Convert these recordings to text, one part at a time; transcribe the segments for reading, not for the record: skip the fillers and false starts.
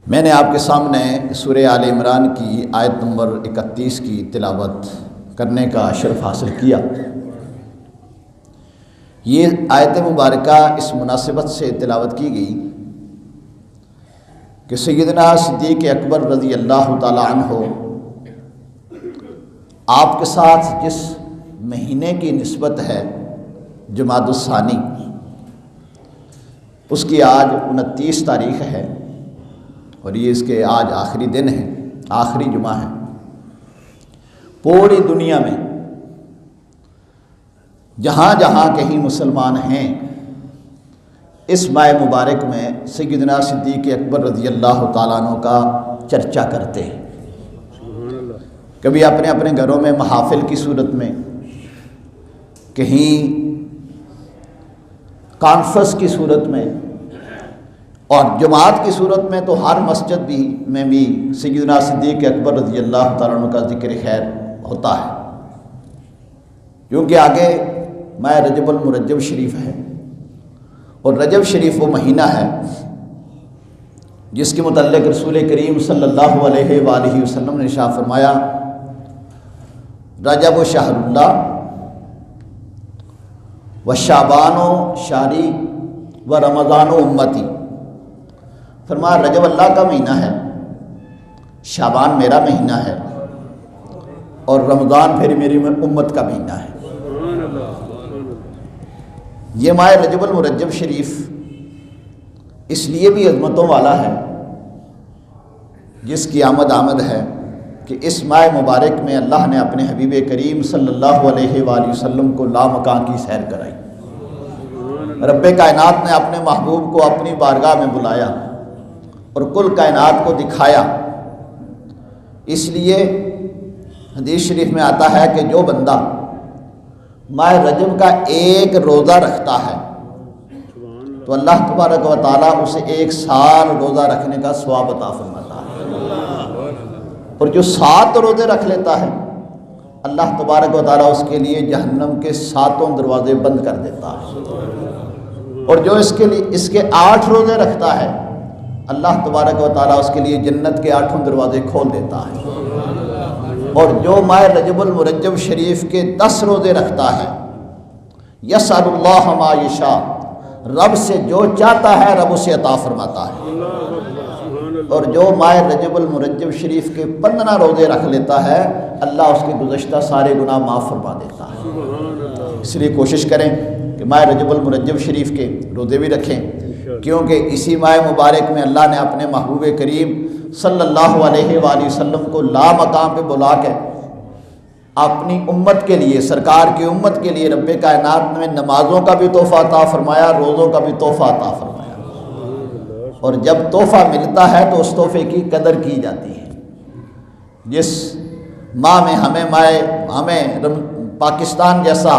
میں نے آپ کے سامنے سورہ آل عمران کی آیت نمبر 31 کی تلاوت کرنے کا شرف حاصل کیا۔ یہ آیت مبارکہ اس مناسبت سے تلاوت کی گئی کہ سیدنا صدیق اکبر رضی اللہ تعالی عنہ آپ کے ساتھ جس مہینے کی نسبت ہے جمادی الثانی، اس کی آج 29 تاریخ ہے اور یہ اس کے آج آخری دن ہے، آخری جمعہ ہے۔ پوری دنیا میں جہاں جہاں کہیں مسلمان ہیں، اس ماہ مبارک میں سیدنا صدیق اکبر رضی اللہ تعالیٰ عنہ کا چرچا کرتے ہیں۔ کبھی اپنے اپنے گھروں میں محافل کی صورت میں، کہیں کانفرنس کی صورت میں، اور جماعت کی صورت میں تو ہر مسجد میں بھی سیدنا صدیق اکبر رضی اللہ تعالیٰ عنہ کا ذکر خیر ہوتا ہے، کیونکہ آگے ماہ رجب المرجب شریف ہے، اور رجب شریف وہ مہینہ ہے جس کے متعلق رسول کریم صلی اللہ علیہ وآلہ وسلم نے ارشاد فرمایا، رجب و شہر اللہ و شعبان و شہری و رمضان و امتی۔ فرمایا رجب اللہ کا مہینہ ہے، شعبان میرا مہینہ ہے، اور رمضان پھر میری امت کا مہینہ ہے۔ یہ ماہ رجب المرجب شریف اس لیے بھی عظمتوں والا ہے، جس کی آمد ہے کہ اس ماہ مبارک میں اللہ نے اپنے حبیب کریم صلی اللہ علیہ وآلہ وسلم کو لامکان کی سیر کرائی۔ رب کائنات نے اپنے محبوب کو اپنی بارگاہ میں بلایا اور کل کائنات کو دکھایا۔ اس لیے حدیث شریف میں آتا ہے کہ جو بندہ ماہ رجب کا ایک روزہ رکھتا ہے تو اللہ تبارک و تعالیٰ اسے 1 سال روزہ رکھنے کا ثواب عطا فرماتا ہے، اور جو 7 روزے رکھ لیتا ہے اللہ تبارک و تعالیٰ اس کے لیے جہنم کے 7 دروازے بند کر دیتا ہے، اور جو اس کے 8 روزے رکھتا ہے اللہ تبارک و تعالیٰ اس کے لیے جنت کے 8 دروازے کھول دیتا ہے، اور جو ماہ رجب المرجب شریف کے 10 روزے رکھتا ہے یسأل اللہ ما یشاء، رب سے جو چاہتا ہے رب اسے عطا فرماتا ہے، اور جو ماہ رجب المرجب شریف کے 15 روزے رکھ لیتا ہے اللہ اس کے گزشتہ سارے گناہ معاف فرما دیتا ہے۔ اس لیے کوشش کریں کہ ماہ رجب المرجب شریف کے روزے بھی رکھیں، کیونکہ اسی ماہ مبارک میں اللہ نے اپنے محبوب کریم صلی اللہ علیہ وآلہ وسلم کو لا مقام پہ بلا کے اپنی امت کے لیے، سرکار کی امت کے لیے رب کائنات میں نمازوں کا بھی تحفہ عطا فرمایا، روزوں کا بھی تحفہ عطا فرمایا، اور جب تحفہ ملتا ہے تو اس تحفے کی قدر کی جاتی ہے۔ جس ماہ میں ہمیں پاکستان جیسا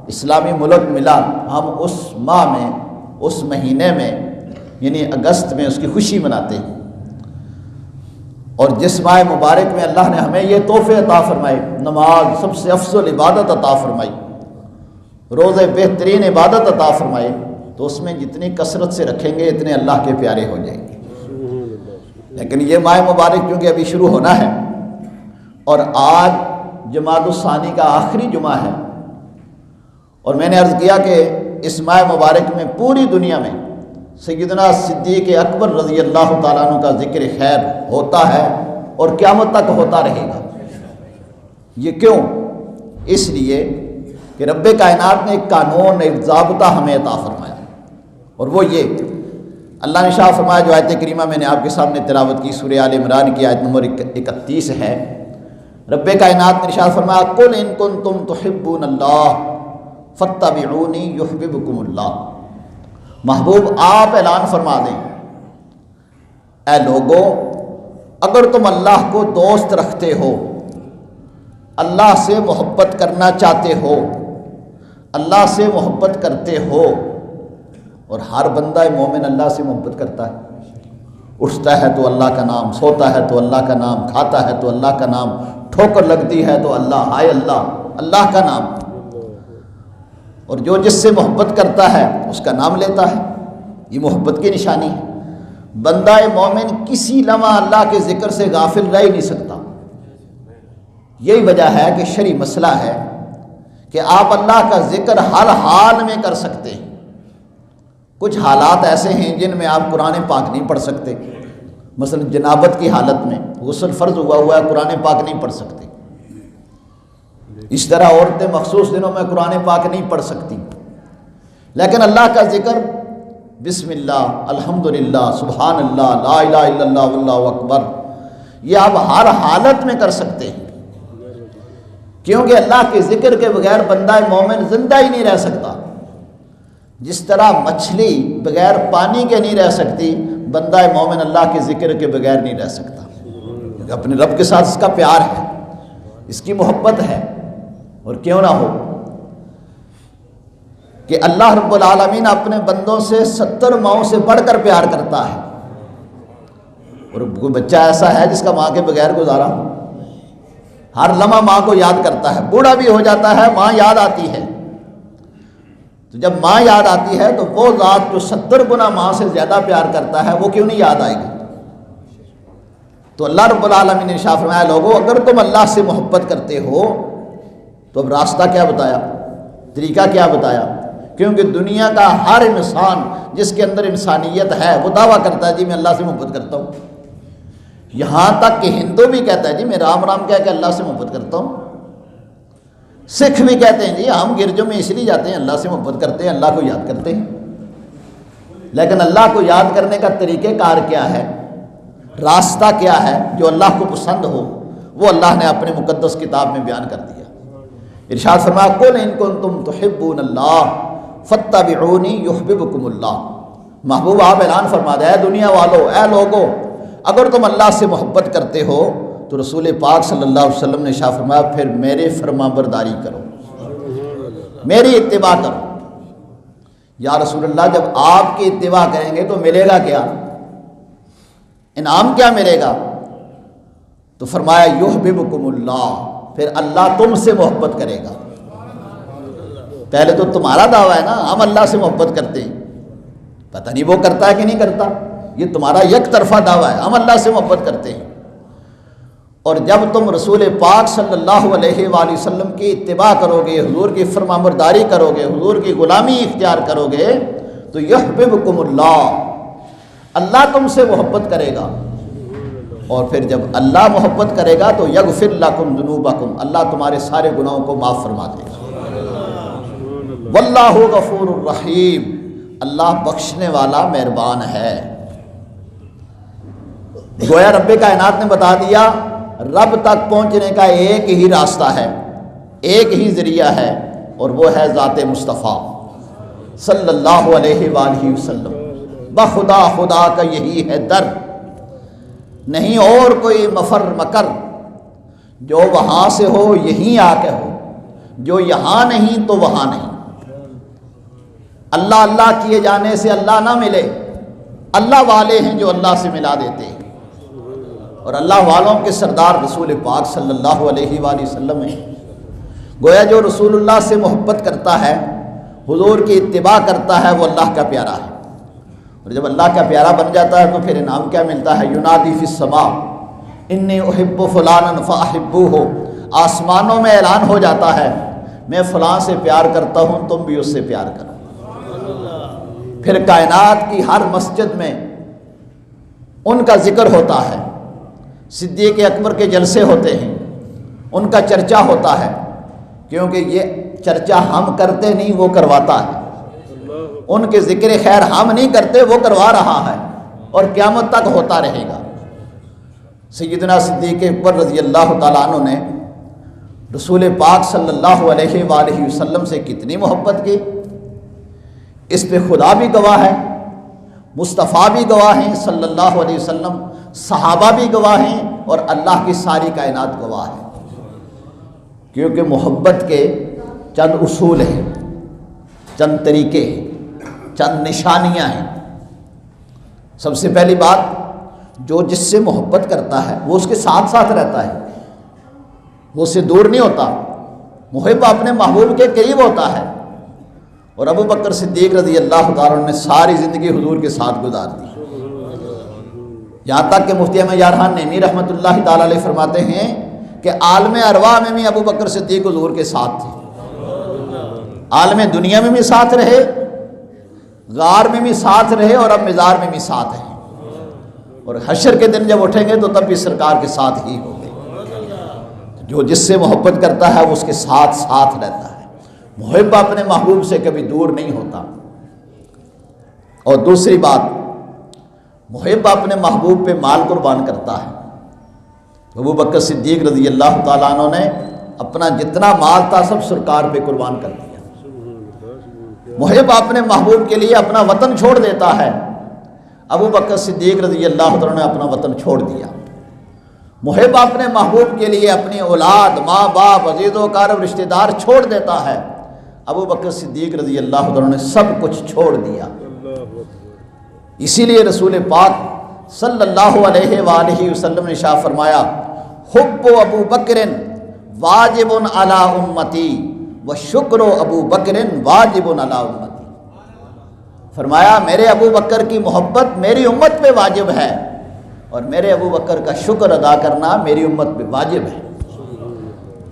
اسلامی ملک ملا، ہم اس ماہ میں، اس مہینے میں یعنی اگست میں اس کی خوشی مناتے ہیں، اور جس ماہ مبارک میں اللہ نے ہمیں یہ تحفے عطا فرمائے، نماز سب سے افضل عبادت عطا فرمائی، روزے بہترین عبادت عطا فرمائے، تو اس میں جتنی کثرت سے رکھیں گے اتنے اللہ کے پیارے ہو جائیں گے۔ لیکن یہ ماہ مبارک کیونکہ ابھی شروع ہونا ہے، اور آج جمادی الثانی کا آخری جمعہ ہے، اور میں نے عرض کیا کہ اس ماہ مبارک میں پوری دنیا میں سیدنا صدیق اکبر رضی اللہ تعالیٰ عنہ کا ذکر خیر ہوتا ہے اور قیامت تک ہوتا رہے گا۔ یہ کیوں؟ اس لیے کہ رب کائنات نے ایک قانون، ایک ضابطہ ہمیں عطا فرمایا، اور وہ یہ اللہ نے ارشاد فرمایا، جو آیت کریمہ میں نے آپ کے سامنے تلاوت کی سورہ آل عمران کی آیت نمبر 31 ہے۔ رب کائنات نے ارشاد فرمایا، قل ان کنتم تحبون اللہ فاتبعونی یحببکم اللہ۔ محبوب آپ اعلان فرما دیں، اے لوگوں اگر تم اللہ کو دوست رکھتے ہو، اللہ سے محبت کرنا چاہتے ہو، اللہ سے محبت کرتے ہو، اور ہر بندہ مومن اللہ سے محبت کرتا ہے، اٹھتا ہے تو اللہ کا نام، سوتا ہے تو اللہ کا نام، کھاتا ہے تو اللہ کا نام، ٹھوکر لگتی ہے تو اللہ، ہائے اللہ، اللہ کا نام، اور جو جس سے محبت کرتا ہے اس کا نام لیتا ہے، یہ محبت کی نشانی ہے۔ بندہ مومن کسی لمحہ اللہ کے ذکر سے غافل رہ ہی نہیں سکتا۔ یہی وجہ ہے کہ شرعی مسئلہ ہے کہ آپ اللہ کا ذکر ہر حال میں کر سکتے ہیں۔ کچھ حالات ایسے ہیں جن میں آپ قرآن پاک نہیں پڑھ سکتے، مثلا جنابت کی حالت میں غسل فرض ہوا ہے، قرآن پاک نہیں پڑھ سکتے۔ اس طرح عورتیں مخصوص دنوں میں قرآن پاک نہیں پڑھ سکتی، لیکن اللہ کا ذکر بسم اللہ، الحمدللہ، سبحان اللہ، لا الہ الا اللہ واللہ اکبر، یہ آپ ہر حالت میں کر سکتے ہیں، کیونکہ اللہ کے ذکر کے بغیر بندہ مومن زندہ ہی نہیں رہ سکتا۔ جس طرح مچھلی بغیر پانی کے نہیں رہ سکتی، بندہ مومن اللہ کے ذکر کے بغیر نہیں رہ سکتا، کیونکہ اپنے رب کے ساتھ اس کا پیار ہے، اس کی محبت ہے۔ اور کیوں نہ ہو کہ اللہ رب العالمین اپنے بندوں سے 70 ماؤں سے بڑھ کر پیار کرتا ہے، اور کوئی بچہ ایسا ہے جس کا ماں کے بغیر گزارا، ہر لمحہ ماں کو یاد کرتا ہے، بوڑھا بھی ہو جاتا ہے ماں یاد آتی ہے۔ تو جب ماں یاد آتی ہے تو وہ ذات جو 70 گنا ماں سے زیادہ پیار کرتا ہے وہ کیوں نہیں یاد آئے گی؟ تو اللہ رب العالمین نے ارشاد فرمایا، لوگو اگر تم اللہ سے محبت کرتے ہو تو اب راستہ کیا بتایا، طریقہ کیا بتایا؟ کیونکہ دنیا کا ہر انسان جس کے اندر انسانیت ہے وہ دعویٰ کرتا ہے جی میں اللہ سے محبت کرتا ہوں، یہاں تک کہ ہندو بھی کہتا ہے جی میں رام رام کہہ کے اللہ سے محبت کرتا ہوں، سکھ بھی کہتے ہیں جی ہم گرجوں میں اس لیے جاتے ہیں اللہ سے محبت کرتے ہیں، اللہ کو یاد کرتے ہیں۔ لیکن اللہ کو یاد کرنے کا طریقہ کار کیا ہے، راستہ کیا ہے جو اللہ کو پسند ہو، وہ اللہ نے اپنے مقدس کتاب میں بیان کر دیا۔ ارشاد فرمایا، قل ان کنتم تحبون اللہ فاتبعونی یحببکم اللہ۔ محبوب آپ اعلان فرما دیں، اے دنیا والو، اے لوگو، اگر تم اللہ سے محبت کرتے ہو تو رسول پاک صلی اللہ علیہ وسلم نے ارشاد فرمایا پھر میرے فرما برداری کرو، میری اتباع کرو۔ یا رسول اللہ جب آپ کی اتباع کریں گے تو ملے گا کیا، انعام کیا ملے گا؟ تو فرمایا یحببکم اللہ، پھر اللہ تم سے محبت کرے گا۔ پہلے تو تمہارا دعویٰ ہے نا ہم اللہ سے محبت کرتے ہیں، پتہ نہیں وہ کرتا ہے کہ نہیں کرتا، یہ تمہارا یک طرفہ دعویٰ ہے، ہم اللہ سے محبت کرتے ہیں۔ اور جب تم رسول پاک صلی اللہ علیہ وآلہ وسلم کی اتباع کرو گے، حضور کی فرمانبرداری کرو گے، حضور کی غلامی اختیار کرو گے تو یحببکم اللہ، اللہ تم سے محبت کرے گا۔ اور پھر جب اللہ محبت کرے گا تو یغفر لکم ذنوبکم، اللہ تمہارے سارے گناہوں کو معاف فرما دے گا۔ واللہ غفور الرحیم، اللہ بخشنے والا مہربان ہے۔ گویا رب کائنات نے بتا دیا رب تک پہنچنے کا ایک ہی راستہ ہے، ایک ہی ذریعہ ہے، اور وہ ہے ذات مصطفیٰ صلی اللہ علیہ وآلہ وسلم۔ بخدا خدا کا یہی ہے در، نہیں اور کوئی مفر مکر، جو وہاں سے ہو یہیں آ کے ہو، جو یہاں نہیں تو وہاں نہیں۔ اللہ اللہ کیے جانے سے اللہ نہ ملے، اللہ والے ہیں جو اللہ سے ملا دیتے ہیں، اور اللہ والوں کے سردار رسول پاک صلی اللہ علیہ وآلہ وسلم ہیں۔ گویا جو رسول اللہ سے محبت کرتا ہے، حضور کی اتباع کرتا ہے، وہ اللہ کا پیارا ہے، اور جب اللہ کا پیارا بن جاتا ہے تو پھر انعام کیا ملتا ہے؟ ینادی فی السماء انی احب فلانا فاحبوہ، آسمانوں میں اعلان ہو جاتا ہے میں فلاں سے پیار کرتا ہوں، تم بھی اس سے پیار کرو۔ پھر کائنات کی ہر مسجد میں ان کا ذکر ہوتا ہے، صدیق اکبر کے جلسے ہوتے ہیں، ان کا چرچا ہوتا ہے، کیونکہ یہ چرچا ہم کرتے نہیں، وہ کرواتا ہے۔ ان کے ذکر خیر ہم نہیں کرتے، وہ کروا رہا ہے، اور قیامت تک ہوتا رہے گا۔ سیدنا صدیق اکبر رضی اللہ تعالیٰ عنہ نے رسول پاک صلی اللہ علیہ وآلہ وسلم سے کتنی محبت کی، اس پہ خدا بھی گواہ ہے، مصطفیٰ بھی گواہ ہیں صلی اللہ علیہ وسلم، صحابہ بھی گواہ ہیں، اور اللہ کی ساری کائنات گواہ ہے۔ کیونکہ محبت کے چند اصول ہیں، چند طریقے ہیں، چند نشانیاں ہیں۔ سب سے پہلی بات، جو جس سے محبت کرتا ہے وہ اس کے ساتھ ساتھ رہتا ہے، وہ اس سے دور نہیں ہوتا، محب اپنے محبوب کے قریب ہوتا ہے۔ اور ابو بکر صدیق رضی اللہ تعالیٰ عنہ نے ساری زندگی حضور کے ساتھ گزار دی، یہاں تک کہ مفتی احمد یارحان نعیمی رحمۃ اللہ تعالی علیہ فرماتے ہیں کہ عالم ارواح میں بھی ابو بکر صدیق حضور کے ساتھ تھے، عالم دنیا میں بھی ساتھ رہے، غار میں بھی ساتھ رہے، اور اب مزار میں بھی ساتھ ہیں، اور حشر کے دن جب اٹھیں گے تو تب بھی سرکار کے ساتھ ہی ہوں گے۔ جو جس سے محبت کرتا ہے وہ اس کے ساتھ ساتھ رہتا ہے، محب اپنے محبوب سے کبھی دور نہیں ہوتا۔ اور دوسری بات، محب اپنے محبوب پہ مال قربان کرتا ہے۔ ابو بکر صدیق رضی اللہ تعالیٰ عنہ نے اپنا جتنا مال تھا سب سرکار پہ قربان کر دیا۔ محب اپنے محبوب کے لیے اپنا وطن چھوڑ دیتا ہے، ابو بکر صدیق رضی اللہ تعالیٰ نے اپنا وطن چھوڑ دیا۔ محب اپنے محبوب کے لیے اپنی اولاد، ماں باپ، عزیز و اقارب، رشتہ دار چھوڑ دیتا ہے، ابو بکر صدیق رضی اللہ تعالیٰ نے سب کچھ چھوڑ دیا۔ اسی لیے رسول پاک صلی اللہ علیہ وآلہ وسلم نے ارشاد فرمایا، حب ابو بکر واجب علی امتی وشکر ابو بکر واجب علی امتی۔ فرمایا میرے ابو بکر کی محبت میری امت پہ واجب ہے، اور میرے ابو بکر کا شکر ادا کرنا میری امت پہ واجب ہے۔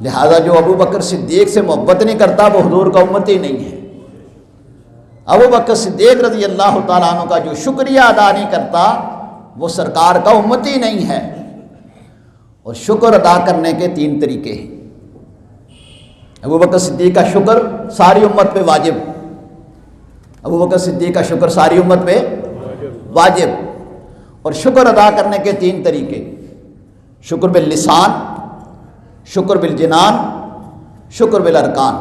لہذا جو ابو بکر صدیق سے محبت نہیں کرتا وہ حضور کا امتی نہیں ہے۔ ابو بکر صدیق رضی اللہ تعالیٰ عنہ کا جو شکریہ ادا نہیں کرتا وہ سرکار کا امتی نہیں ہے۔ اور شکر ادا کرنے کے 3 طریقے ہیں۔ ابو بکر صدیق کا شکر ساری امت پہ واجب، ابو بکر صدیق کا شکر ساری امت پہ واجب۔ اور شکر ادا کرنے کے 3 طریقے، شکر باللسان، شکر بالجنان، شکر بالارکان۔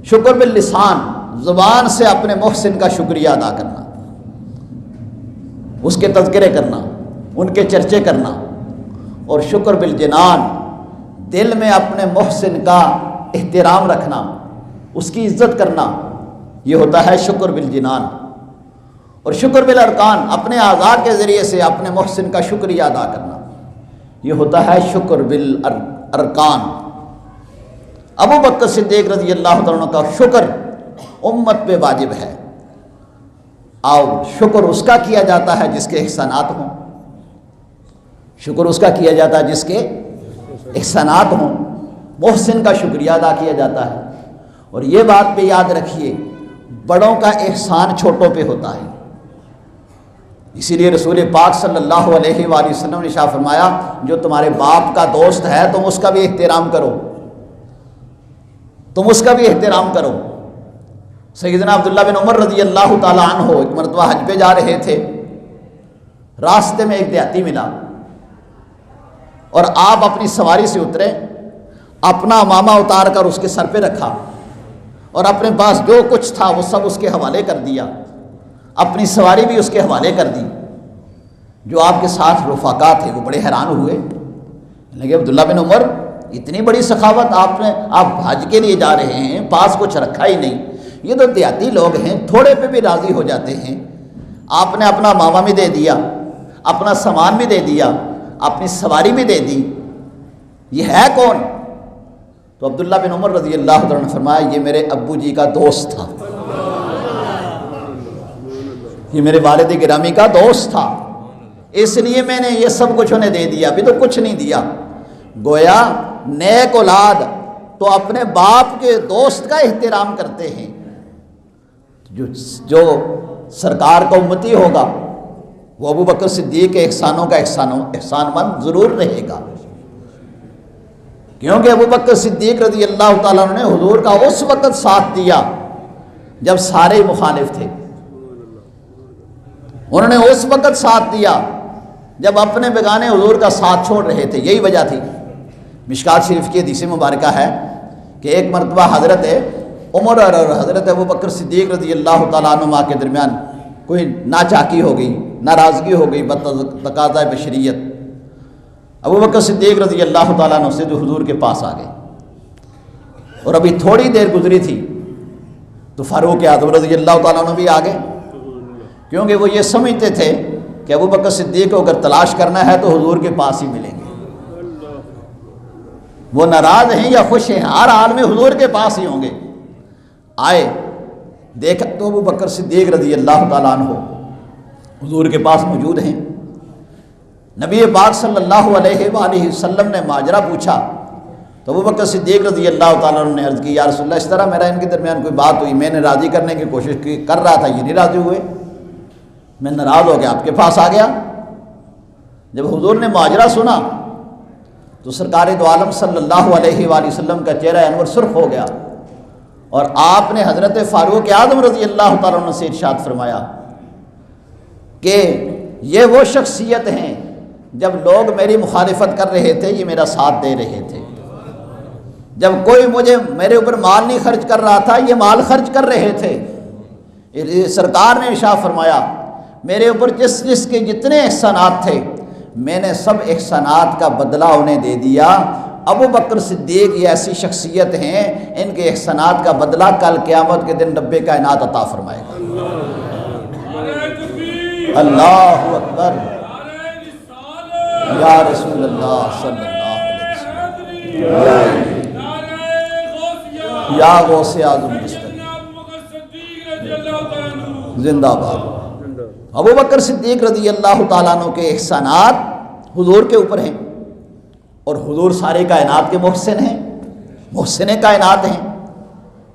شکر باللسان، زبان سے اپنے محسن کا شکریہ ادا کرنا، اس کے تذکرے کرنا، ان کے چرچے کرنا۔ اور شکر بالجنان، دل میں اپنے محسن کا احترام رکھنا، اس کی عزت کرنا، یہ ہوتا ہے شکر بالجنان۔ اور شکر بالارکان، اپنے اعضاء کے ذریعے سے اپنے محسن کا شکریہ ادا کرنا، یہ ہوتا ہے شکر بالارکان۔ ابو بکر صدیق رضی اللہ تعالیٰ عنہ کا شکر امت پہ واجب ہے۔ اور شکر اس کا کیا جاتا ہے جس کے احسانات ہوں، شکر اس کا کیا جاتا ہے جس کے احسانات ہوں، محسن کا شکریہ ادا کیا جاتا ہے۔ اور یہ بات پہ یاد رکھیے، بڑوں کا احسان چھوٹوں پہ ہوتا ہے۔ اسی لیے رسول پاک صلی اللہ علیہ وآلہ وسلم نے ارشاد فرمایا، جو تمہارے باپ کا دوست ہے تم اس کا بھی احترام کرو، تم اس کا بھی احترام کرو۔ سیدنا عبداللہ بن عمر رضی اللہ تعالیٰ عنہ ایک مرتبہ حج پہ جا رہے تھے، راستے میں ایک دیہاتی ملا، اور آپ اپنی سواری سے اترے، اپنا امامہ اتار کر اس کے سر پہ رکھا، اور اپنے پاس جو کچھ تھا وہ سب اس کے حوالے کر دیا، اپنی سواری بھی اس کے حوالے کر دی۔ جو آپ کے ساتھ رفقا تھے وہ بڑے حیران ہوئے، لگے عبداللہ بن عمر اتنی بڑی سخاوت، آپ حج کے لیے جا رہے ہیں، پاس کچھ رکھا ہی نہیں، یہ تو دیہاتی لوگ ہیں، تھوڑے پہ بھی راضی ہو جاتے ہیں، آپ نے اپنا ماما بھی دے دیا، اپنا سامان بھی دے دیا، اپنی سواری بھی دے دی، یہ ہے کون؟ تو عبداللہ بن عمر رضی اللہ عنہ نے فرمایا، یہ میرے ابو جی کا دوست تھا، یہ میرے والد گرامی کا دوست تھا، اس لیے میں نے یہ سب کچھ انہیں دے دیا، ابھی تو کچھ نہیں دیا۔ گویا نیک اولاد تو اپنے باپ کے دوست کا احترام کرتے ہیں، جو سرکار کا امتی ہوگا وہ ابو بکر صدیق کے احسانوں کا احسان مند ضرور رہے گا، کیونکہ ابو بکر صدیق رضی اللہ تعالیٰ عنہ نے حضور کا اس وقت ساتھ دیا جب سارے مخالف تھے، انہوں نے اس وقت ساتھ دیا جب اپنے بیگانے حضور کا ساتھ چھوڑ رہے تھے۔ یہی وجہ تھی، مشکات شریف کی حدیث مبارکہ ہے کہ ایک مرتبہ حضرت عمر اور حضرت ابو بکر صدیق رضی اللہ تعالیٰ عنہ کے درمیان کوئی ناچاکی ہو گئی، ناراضگی ہو گئی بتقاضۂ بشریت۔ ابو بکر صدیق رضی اللہ تعالیٰ عنہ سے جو حضور کے پاس آ گئے، اور ابھی تھوڑی دیر گزری تھی تو فاروق اعظم رضی اللہ تعالیٰ عنہ بھی آ گئے، کیونکہ وہ یہ سمجھتے تھے کہ ابو بکر صدیق کو اگر تلاش کرنا ہے تو حضور کے پاس ہی ملیں گے۔ وہ ناراض ہیں یا خوش ہیں، ہر حال میں حضور کے پاس ہی ہوں گے۔ آئے، دیکھا تو ابو بکر صدیق رضی اللہ تعالیٰ عنہ حضور کے پاس موجود ہیں۔ نبی پاک صلی اللہ علیہ وآلہ وسلم نے ماجرا پوچھا تو ابوبکر صدیق رضی اللہ تعالیٰ عنہ نے عرض کی، یا رسول اللہ اس طرح میرا ان کے درمیان کوئی بات ہوئی، میں نے راضی کرنے کی کوشش کر رہا تھا، یہ نہیں راضی ہوئے، میں ناراض ہو گیا آپ کے پاس آ گیا۔ جب حضور نے ماجرا سنا تو سرکار دو عالم صلی اللہ علیہ وآلہ وسلم کا چہرہ انور سرخ ہو گیا، اور آپ نے حضرت فاروق اعظم رضی اللہ تعالیٰ عنہ سے ارشاد فرمایا کہ یہ وہ شخصیت ہیں جب لوگ میری مخالفت کر رہے تھے یہ میرا ساتھ دے رہے تھے، جب کوئی میرے اوپر مال نہیں خرچ کر رہا تھا یہ مال خرچ کر رہے تھے۔ سرکار نے ارشاد فرمایا میرے اوپر جس جس کے جتنے احسانات تھے میں نے سب احسانات کا بدلہ انہیں دے دیا۔ ابو بکر صدیق یہ ایسی شخصیت ہیں ان کے احسانات کا بدلہ کل قیامت کے دن رب کائنات عطا فرمائے گا۔ اللہ اکبر، یا رسول اللہ صلی اللہ علیہ وسلم، یا غوث اعظم زندہ باد۔ ابو بکر صدیق رضی اللہ تعالیٰ عنہ کے احسانات حضور کے اوپر ہیں، اور حضور سارے کائنات کے محسن ہیں، محسن کائنات ہیں،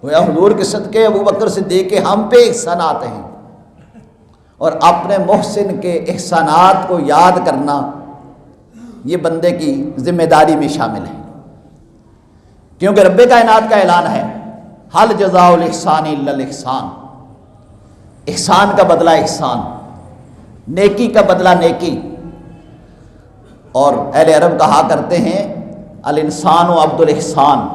گویا حضور کے صدقے ابو بکر صدیق کے ہم پہ احسانات ہیں، اور اپنے محسن کے احسانات کو یاد کرنا یہ بندے کی ذمہ داری میں شامل ہے، کیونکہ رب کائنات کا اعلان ہے حل جزاء الاحسان الا الاحسان، احسان کا بدلہ احسان، نیکی کا بدلہ نیکی۔ اور اہل عرب کہا کرتے ہیں الانسان و عبد الاحسان،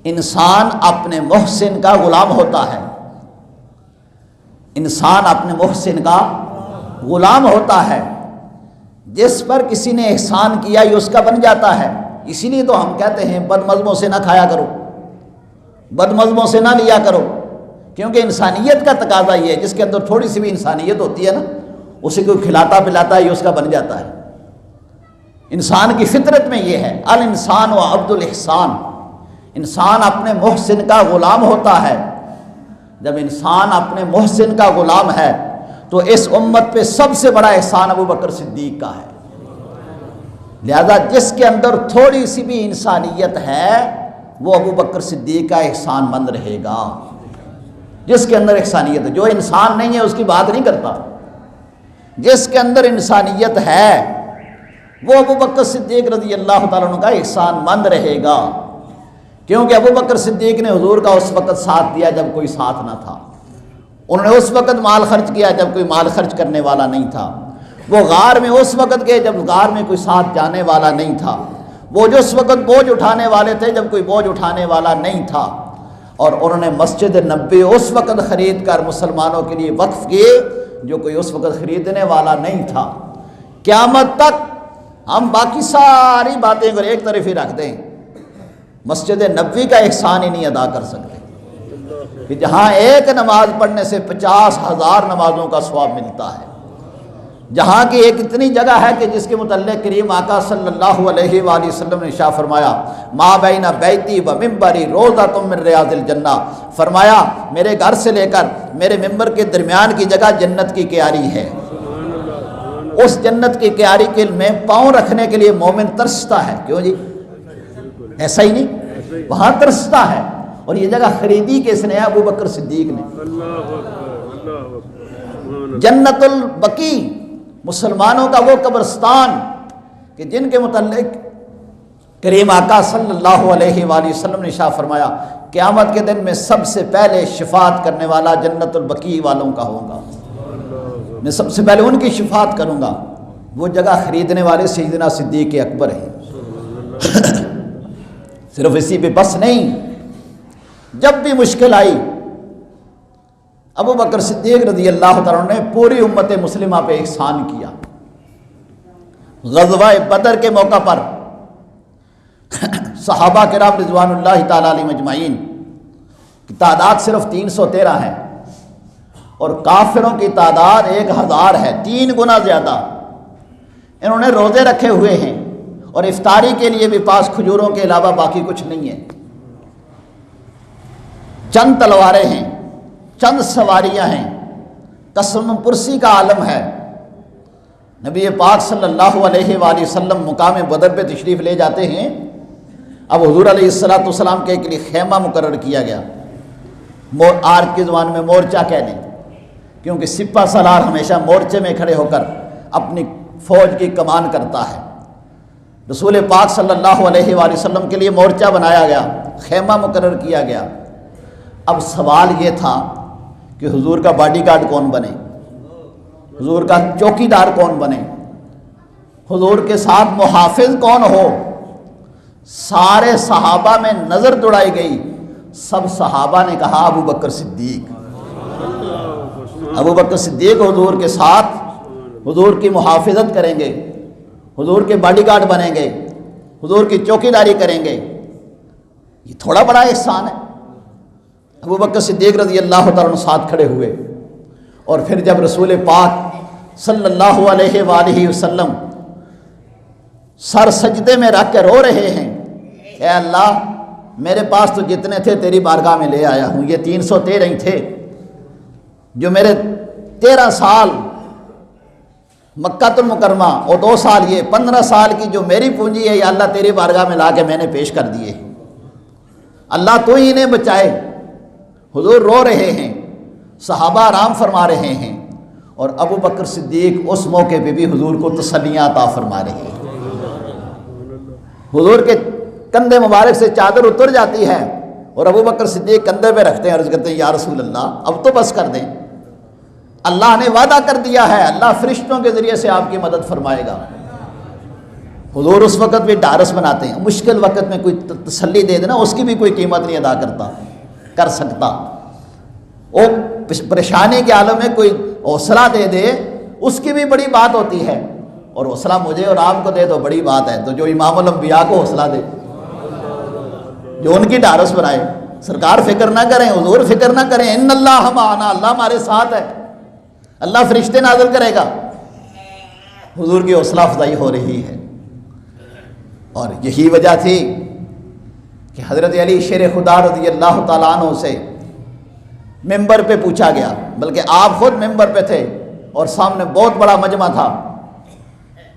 انسان اپنے محسن کا غلام ہوتا ہے، انسان اپنے محسن کا غلام ہوتا ہے، جس پر کسی نے احسان کیا یہ اس کا بن جاتا ہے۔ اسی لیے تو ہم کہتے ہیں بد مذہبوں سے نہ کھایا کرو، بد مذہبوں سے نہ لیا کرو، کیونکہ انسانیت کا تقاضا یہ ہے جس کے اندر تھوڑی سی بھی انسانیت ہوتی ہے نا اسے کوئی کھلاتا پلاتا ہے یہ اس کا بن جاتا ہے۔ انسان کی فطرت میں یہ ہے الانسان و عبد الاحسان، انسان اپنے محسن کا غلام ہوتا ہے۔ جب انسان اپنے محسن کا غلام ہے تو اس امت پہ سب سے بڑا احسان ابو بکر صدیق کا ہے، لہذا جس کے اندر تھوڑی سی بھی انسانیت ہے وہ ابو بکر صدیق کا احسان مند رہے گا۔ جس کے اندر انسانیت ہے، جو انسان نہیں ہے اس کی بات نہیں کرتا، جس کے اندر انسانیت ہے وہ ابو بکر صدیق رضی اللہ تعالیٰ عنہ کا احسان مند رہے گا، کیونکہ ابو بکر صدیق نے حضور کا اس وقت ساتھ دیا جب کوئی ساتھ نہ تھا، انہوں نے اس وقت مال خرچ کیا جب کوئی مال خرچ کرنے والا نہیں تھا، وہ غار میں اس وقت گئے جب غار میں کوئی ساتھ جانے والا نہیں تھا، وہ جو اس وقت بوجھ اٹھانے والے تھے جب کوئی بوجھ اٹھانے والا نہیں تھا، اور انہوں نے مسجد نبوی اس وقت خرید کر مسلمانوں کے لیے وقف کیے جو کوئی اس وقت خریدنے والا نہیں تھا۔ قیامت تک ہم باقی ساری باتیں اگر ایک طرف ہی رکھ دیں مسجد نبوی کا احسان ہی نہیں ادا کر سکتے، کہ جہاں ایک نماز پڑھنے سے 50,000 نمازوں کا ثواب ملتا ہے، جہاں کی ایک اتنی جگہ ہے کہ جس کے متعلق کریم آقا صلی اللہ علیہ وآلہ وسلم نے ارشاد فرمایا ما بین بیتی و ممبری روضۃ من ریاض الجنہ، فرمایا میرے گھر سے لے کر میرے ممبر کے درمیان کی جگہ جنت کی کیاری ہے، اس جنت کی کیاری کے میں پاؤں رکھنے کے لیے مومن ترستا ہے، کیوں جی ایسا ہی نہیں، وہاں ترستا ہے، اور یہ جگہ خریدی کس نے؟ ابو بکر صدیق نے۔ جنت البقیع مسلمانوں کا وہ قبرستان کہ جن کے متعلق کریم آقا صلی اللہ علیہ وآلہ وسلم نے ارشاد فرمایا قیامت کے دن میں سب سے پہلے شفاعت کرنے والا جنت البقیع والوں کا ہوگا، میں سب سے پہلے ان کی شفاعت کروں گا۔ وہ جگہ خریدنے والے سیدنا صدیق اکبر ہیں۔ صرف اسی پہ بس نہیں، جب بھی مشکل آئی ابو بکر صدیق رضی اللہ تعالیٰ عنہ نے پوری امت مسلمہ پہ احسان کیا۔ غزوہ بدر کے موقع پر صحابہ کرام رضوان اللہ تعالیٰ علیہم اجمعین کی تعداد صرف 313 ہے، اور کافروں کی تعداد 1000 ہے، 3 گنا زیادہ۔ انہوں نے روزے رکھے ہوئے ہیں اور افطاری کے لیے بھی پاس کھجوروں کے علاوہ باقی کچھ نہیں ہے، چند تلواریں ہیں، چند سواریاں ہیں، قسم پرسی کا عالم ہے۔ نبی پاک صلی اللہ علیہ وآلہ وسلم مقام بدر پہ تشریف لے جاتے ہیں۔ اب حضور علیہ السلام کے لیے خیمہ مقرر کیا گیا، آج کی زبان میں مورچہ کہہ لیں، کیونکہ سپہ سالار ہمیشہ مورچے میں کھڑے ہو کر اپنی فوج کی کمان کرتا ہے۔ رسول پاک صلی اللہ علیہ وآلہ وسلم کے لیے مورچہ بنایا گیا، خیمہ مقرر کیا گیا۔ اب سوال یہ تھا کہ حضور کا باڈی گارڈ کون بنے، حضور کا چوکیدار کون بنے، حضور کے ساتھ محافظ کون ہو۔ سارے صحابہ میں نظر دوڑائی گئی، سب صحابہ نے کہا ابو بکر صدیق۔ ابو بکر صدیق حضور کے ساتھ حضور کی محافظت کریں گے، حضور کے باڈی گارڈ بنیں گے، حضور کی چوکیداری کریں گے۔ یہ تھوڑا بڑا احسان ہے۔ ابو بکر صدیق رضی اللہ تعالیٰ عنہ ساتھ کھڑے ہوئے، اور پھر جب رسول پاک صلی اللہ علیہ وآلہ وسلم سر سجدے میں رکھ کے رو رہے ہیں، اے اللہ میرے پاس تو جتنے تھے تیری بارگاہ میں لے آیا ہوں، یہ 313 ہی تھے، جو میرے 13 سال مکہ المکرمہ اور 2 سال یہ 15 سال کی جو میری پونجی ہے، یا اللہ تیری بارگاہ میں لا کے میں نے پیش کر دیے، اللہ تو ہی انہیں بچائے۔ حضور رو رہے ہیں، صحابہ آرام فرما رہے ہیں، اور ابو بکر صدیق اس موقع پہ بھی حضور کو تسلیاں عطا فرما رہے ہیں۔ حضور کے کندھے مبارک سے چادر اتر جاتی ہے، اور ابو بکر صدیق کندھے پہ رکھتے ہیں، عرض کرتے ہیں یا رسول اللہ اب تو بس کر دیں، اللہ نے وعدہ کر دیا ہے، اللہ فرشتوں کے ذریعے سے آپ کی مدد فرمائے گا۔ حضور اس وقت بھی ڈھارس بناتے ہیں، مشکل وقت میں کوئی تسلی دے دینا اس کی بھی کوئی قیمت نہیں ادا کر سکتا۔ وہ پریشانی کے عالم میں کوئی حوصلہ دے دے اس کی بھی بڑی بات ہوتی ہے، اور حوصلہ مجھے اور آپ کو دے تو بڑی بات ہے۔ تو جو امام الانبیاء کو حوصلہ دے، جو ان کی ڈھارس بنائے، سرکار فکر نہ کریں، حضور فکر نہ کریں، ان اللہ معنا، اللہ ہمارے ساتھ ہے، اللہ فرشتے نازل کرے گا۔ حضور کی حوصلہ افزائی ہو رہی ہے، اور یہی وجہ تھی کہ حضرت علی شیر خدا رضی اللہ تعالیٰ عنہ سے ممبر پہ پوچھا گیا، بلکہ آپ خود ممبر پہ تھے اور سامنے بہت بڑا مجمع تھا۔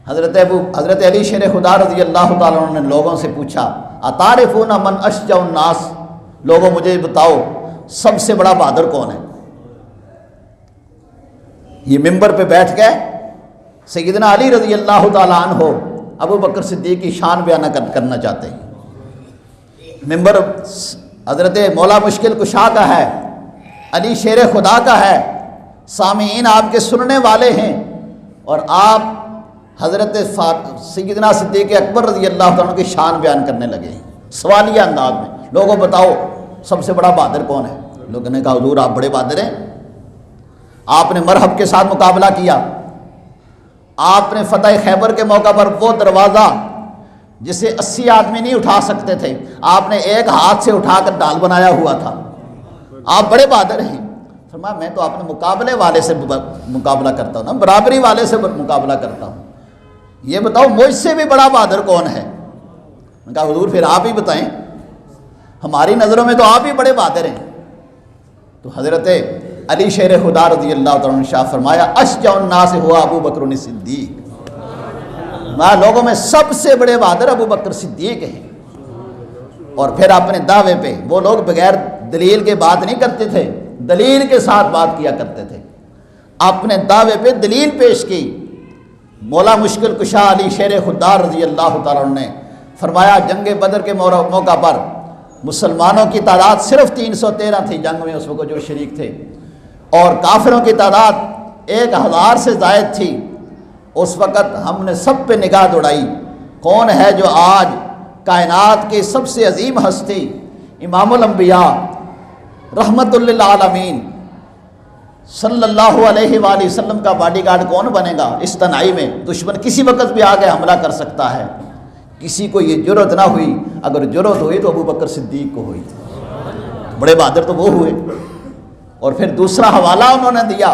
حضرت علی شیر خدا رضی اللہ تعالیٰ عنہ نے لوگوں سے پوچھا اتعرفون من اشجع الناس، لوگوں مجھے بتاؤ سب سے بڑا بہادر کون ہے۔ یہ ممبر پہ بیٹھ کے سیدنا علی رضی اللہ تعالیٰ عنہ ابو بکر صدیق کی شان بیان کرنا چاہتے ہیں۔ ممبر حضرت مولا مشکل کشا کا ہے، علی شیر خدا کا ہے، سامعین آپ کے سننے والے ہیں، اور آپ حضرت سیدنا صدیق اکبر رضی اللہ تعالیٰ کی شان بیان کرنے لگے سوالیہ انداز میں۔ لوگوں بتاؤ سب سے بڑا بہادر کون ہے؟ لوگوں نے کہا حضور آپ بڑے بہادر ہیں، آپ نے مرحب کے ساتھ مقابلہ کیا، آپ نے فتح خیبر کے موقع پر وہ دروازہ جسے 80 آدمی نہیں اٹھا سکتے تھے، آپ نے ایک ہاتھ سے اٹھا کر ڈال بنایا ہوا تھا، آپ بڑے بہادر ہیں۔ فرمایا میں تو اپنے مقابلے والے سے مقابلہ کرتا ہوں نا، برابری والے سے مقابلہ کرتا ہوں، یہ بتاؤ مجھ سے بھی بڑا بہادر کون ہے؟ میں کہا حضور پھر آپ ہی بتائیں، ہماری نظروں میں تو آپ ہی بڑے بہادر ہیں۔ تو حضرت علی شیر خدا رضی اللہ تعالیٰ عنہ شاہ فرمایا اشجع الناس ہوا ابو بکر صدیق، لوگوں میں سب سے بڑے بہادر ابو بکر صدیق ہیں۔ اور پھر اپنے دعوے پہ وہ لوگ بغیر دلیل کے بات نہیں کرتے تھے، دلیل کے ساتھ بات کیا کرتے تھے، اپنے دعوے پہ دلیل پیش کی۔ مولا مشکل کشا علی شیر خدا رضی اللہ تعالیٰ عنہ نے فرمایا جنگ بدر کے موقع پر مسلمانوں کی تعداد صرف 313 تھی جنگ میں اس وقت جو شریک تھے، اور کافروں کی تعداد 1000 سے زائد تھی۔ اس وقت ہم نے سب پہ نگاہ دوڑائی، کون ہے جو آج کائنات کی سب سے عظیم ہستی امام الانبیاء رحمت للعالمین صلی اللہ علیہ وآلہ وسلم کا باڈی گارڈ کون بنے گا؟ اس تنہائی میں دشمن کسی وقت بھی آگے حملہ کر سکتا ہے، کسی کو یہ جرت نہ ہوئی، اگر جرت ہوئی تو ابو بکر صدیق کو ہوئی، بڑے بہادر تو وہ ہوئے۔ اور پھر دوسرا حوالہ انہوں نے دیا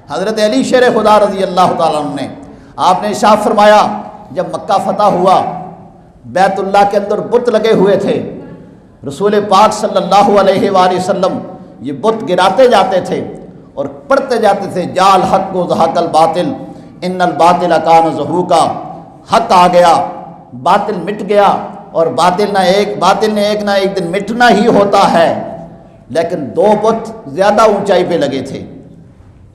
حضرت علی شیر خدا رضی اللہ تعالیٰ عنہ نے، آپ نے ارشاد فرمایا جب مکہ فتح ہوا بیت اللہ کے اندر بت لگے ہوئے تھے، رسول پاک صلی اللہ علیہ وآلہ وسلم یہ بت گراتے جاتے تھے اور پڑھتے جاتے تھے جا الحق و زہق الباطل ان الباطل کان زہوقا، حق آ گیا، باطل مٹ گیا، اور باطل نے ایک نہ ایک دن مٹنا ہی ہوتا ہے۔ لیکن دو بت زیادہ اونچائی پہ لگے تھے،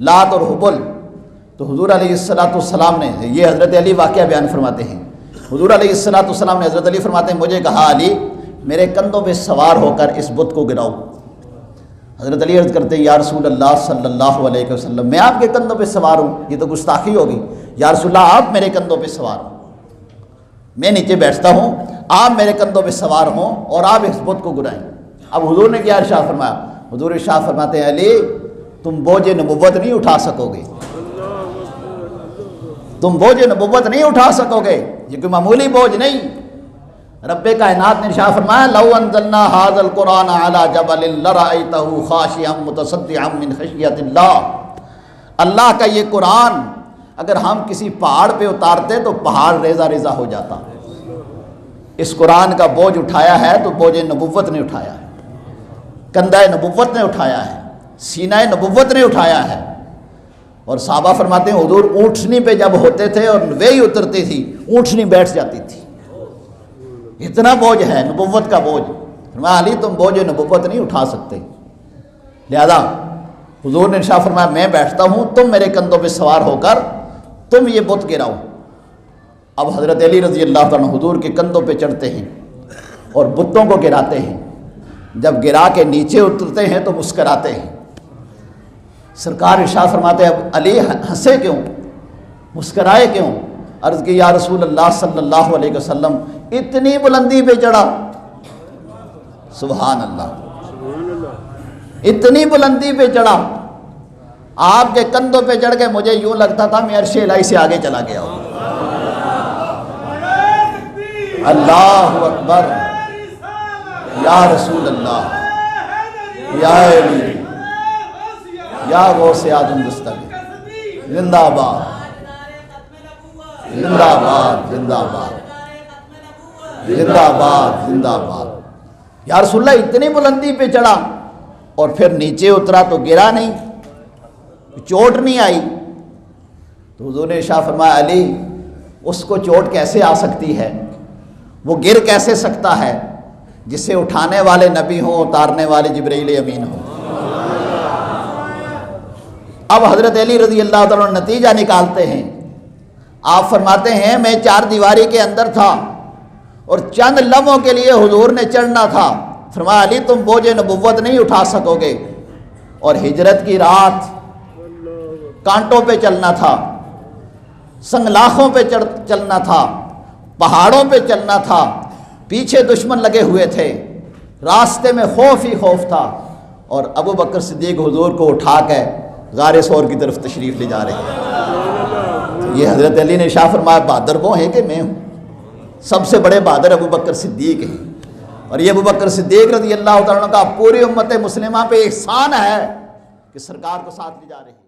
لات اور حبل۔ تو حضور علیہ السلام نے، یہ حضرت علی واقعہ بیان فرماتے ہیں، حضور علیہ السلام نے حضرت علی فرماتے ہیں مجھے کہا علی میرے کندھوں پہ سوار ہو کر اس بت کو گراؤ۔ حضرت علی عرض کرتے یا رسول اللہ صلی اللہ علیہ وسلم میں آپ کے کندھوں پہ سوار ہوں، یہ تو گستاخی ہوگی۔ یا رسول اللہ آپ میرے کندھوں پہ سوار ہوں، میں نیچے بیٹھتا ہوں، آپ میرے کندھوں پہ سوار ہوں اور آپ اس بت کو گرائیں۔ اب حضور نے کیا ارشاد فرمایا؟ حضور ارشاد فرماتے ہیں علی تم بوجھ نبوت نہیں اٹھا سکو گے، تم بوجھ نبوت نہیں اٹھا سکو گے، یہ کوئی معمولی بوجھ نہیں۔ رب کائنات نے ارشاد فرمایا لو انزلنا ھذا القرآن علی جبل لرأیتہ خاشعا متصدعا من خشیۃ اللہ، اللہ کا یہ قرآن اگر ہم کسی پہاڑ پہ اتارتے تو پہاڑ ریزہ ریزہ ہو جاتا۔ اس قرآن کا بوجھ اٹھایا ہے تو بوجھ نبوت نے اٹھایا ہے، کندھہ نبوت نے اٹھایا ہے، سینہ نبوت نے اٹھایا ہے۔ اور صحابہ فرماتے ہیں حضور اونٹنی پہ جب ہوتے تھے اور وہی اترتی تھی اونٹنی بیٹھ جاتی تھی، اتنا بوجھ ہے نبوت کا بوجھ۔ فرمایا علی تم بوجھ نبوت نہیں اٹھا سکتے، لہذا حضور نے ارشاد فرمایا میں بیٹھتا ہوں، تم میرے کندھوں پہ سوار ہو کر تم یہ بت گراؤ۔ اب حضرت علی رضی اللہ تعالیٰ حضور کے کندھوں پہ چڑھتے ہیں اور بتوں کو گراتے ہیں، جب گرا کے نیچے اترتے ہیں تو مسکراتے ہیں۔ سرکار ارشاد فرماتے ہیں اب علی ہنسے کیوں، مسکرائے کیوں؟ عرض کی یا رسول اللہ صلی اللہ علیہ وسلم اتنی بلندی پہ چڑھا، سبحان اللہ، اتنی بلندی پہ چڑھا، آپ کے کندھوں پہ چڑھ کے مجھے یوں لگتا تھا میں عرش الہی سے آگے چلا گیا ہوں۔ اللہ اکبر، یا رسول اللہ، یا علی، یا غوث اعظم دستگیر، زندہ باد زندہ باد زندہ باد زندہ باد زندہ باد۔ یا رسول اللہ اتنی بلندی پہ چڑھا اور پھر نیچے اترا تو گرا نہیں، چوٹ نہیں آئی؟ تو حضور نے ارشاد فرمایا علی اس کو چوٹ کیسے آ سکتی ہے، وہ گر کیسے سکتا ہے جسے اٹھانے والے نبی ہوں اتارنے والے جبرائیل امین ہوں۔ اب حضرت علی رضی اللہ تعالیٰ نتیجہ نکالتے ہیں، آپ فرماتے ہیں میں چار دیواری کے اندر تھا اور چند لمحوں کے لیے حضور نے چڑھنا تھا، فرمایا علی تم بوجھ نبوت نہیں اٹھا سکو گے، اور ہجرت کی رات کانٹوں پہ چلنا تھا، سنگلاخوں پہ چلنا تھا، پہاڑوں پہ چلنا تھا، پیچھے دشمن لگے ہوئے تھے، راستے میں خوف ہی خوف تھا، اور ابو بکر صدیق حضور کو اٹھا کے غار ثور کی طرف تشریف لے جا رہے ہیں۔ یہ حضرت علی نے ارشاد فرمایا بہادر وہ ہیں کہ میں ہوں، سب سے بڑے بہادر ابو بکر صدیق ہیں، اور یہ ابو بکر صدیق رضی اللہ تعالیٰ عنہ کا پوری امت مسلمہ پہ احسان ہے کہ سرکار کو ساتھ لے جا رہے ہیں۔